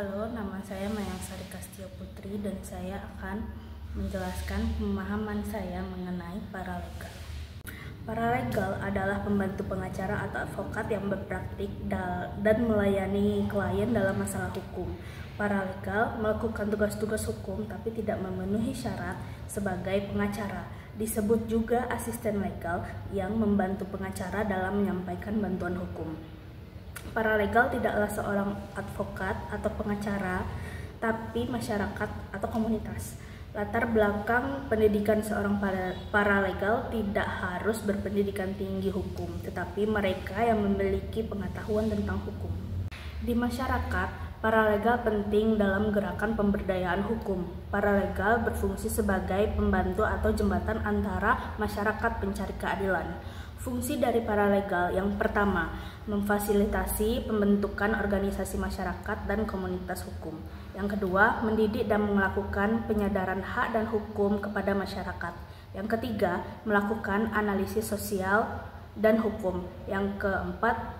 Halo, nama saya Mayangsari Kastio Putri dan saya akan menjelaskan pemahaman saya mengenai paralegal. Paralegal adalah pembantu pengacara atau advokat yang berpraktik dan melayani klien dalam masalah hukum. Paralegal melakukan tugas-tugas hukum tapi tidak memenuhi syarat sebagai pengacara. Disebut juga asisten legal yang membantu pengacara dalam menyampaikan bantuan hukum. Paralegal tidaklah seorang advokat atau pengacara, tapi masyarakat atau komunitas. Latar belakang pendidikan seorang paralegal tidak harus berpendidikan tinggi hukum, tetapi mereka yang memiliki pengetahuan tentang hukum. Di masyarakat, paralegal penting dalam gerakan pemberdayaan hukum. Paralegal berfungsi sebagai pembantu atau jembatan antara masyarakat pencari keadilan. Fungsi dari paralegal yang pertama, memfasilitasi pembentukan organisasi masyarakat dan komunitas hukum. Yang kedua, mendidik dan melakukan penyadaran hak dan hukum kepada masyarakat. Yang ketiga, melakukan analisis sosial dan hukum. Yang keempat,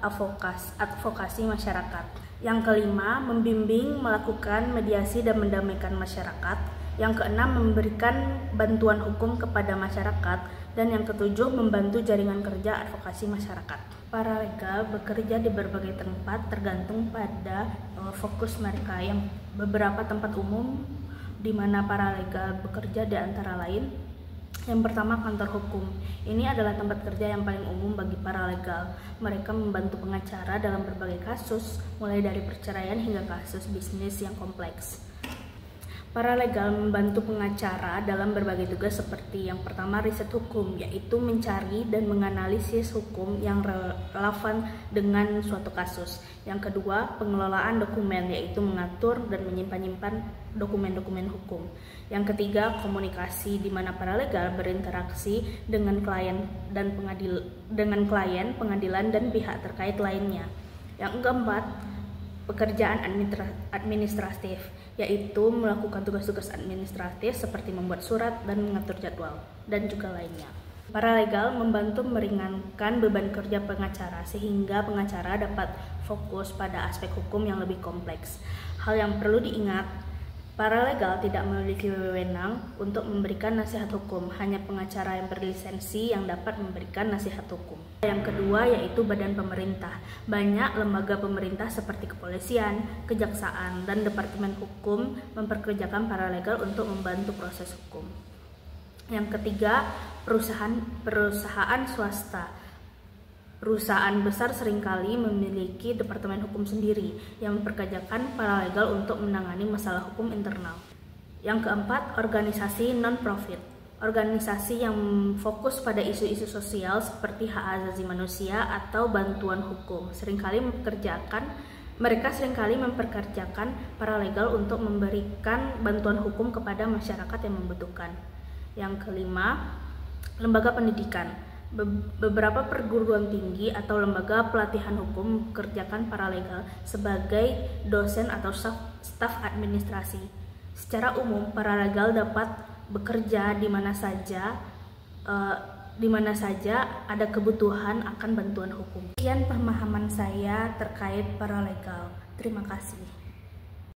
advokasi masyarakat. Yang kelima, membimbing, melakukan mediasi dan mendamaikan masyarakat. Yang keenam, memberikan bantuan hukum kepada masyarakat. Dan yang ketujuh, membantu jaringan kerja advokasi masyarakat. Paralegal bekerja di berbagai tempat tergantung pada fokus mereka. Yang beberapa tempat umum di mana paralegal bekerja di antara lain. Yang pertama, kantor hukum. Ini adalah tempat kerja yang paling umum bagi paralegal. Mereka membantu pengacara dalam berbagai kasus, mulai dari perceraian hingga kasus bisnis yang kompleks. Paralegal membantu pengacara dalam berbagai tugas seperti yang pertama, riset hukum, yaitu mencari dan menganalisis hukum yang relevan dengan suatu kasus. Yang kedua, pengelolaan dokumen, yaitu mengatur dan menyimpan dokumen-dokumen hukum. Yang ketiga, komunikasi, di mana paralegal berinteraksi dengan klien, pengadilan dan pihak terkait lainnya. Yang keempat, pekerjaan administratif, yaitu melakukan tugas-tugas administratif seperti membuat surat dan mengatur jadwal, dan juga lainnya. Paralegal membantu meringankan beban kerja pengacara sehingga pengacara dapat fokus pada aspek hukum yang lebih kompleks. Hal yang perlu diingat, paralegal tidak memiliki wewenang untuk memberikan nasihat hukum, hanya pengacara yang berlisensi yang dapat memberikan nasihat hukum. Yang kedua yaitu badan pemerintah. Banyak lembaga pemerintah seperti kepolisian, kejaksaan, dan departemen hukum memperkerjakan paralegal untuk membantu proses hukum. Yang ketiga, perusahaan swasta. Perusahaan besar seringkali memiliki departemen hukum sendiri yang memperkerjakan paralegal untuk menangani masalah hukum internal. Yang keempat, organisasi non-profit. Organisasi yang fokus pada isu-isu sosial seperti hak asasi manusia atau bantuan hukum. Mereka seringkali memperkerjakan paralegal untuk memberikan bantuan hukum kepada masyarakat yang membutuhkan. Yang kelima, lembaga pendidikan. Beberapa perguruan tinggi atau lembaga pelatihan hukum mempekerjakan paralegal sebagai dosen atau staf administrasi. Secara umum, paralegal dapat bekerja di mana saja ada kebutuhan akan bantuan hukum. Sekian pemahaman saya terkait paralegal. Terima kasih.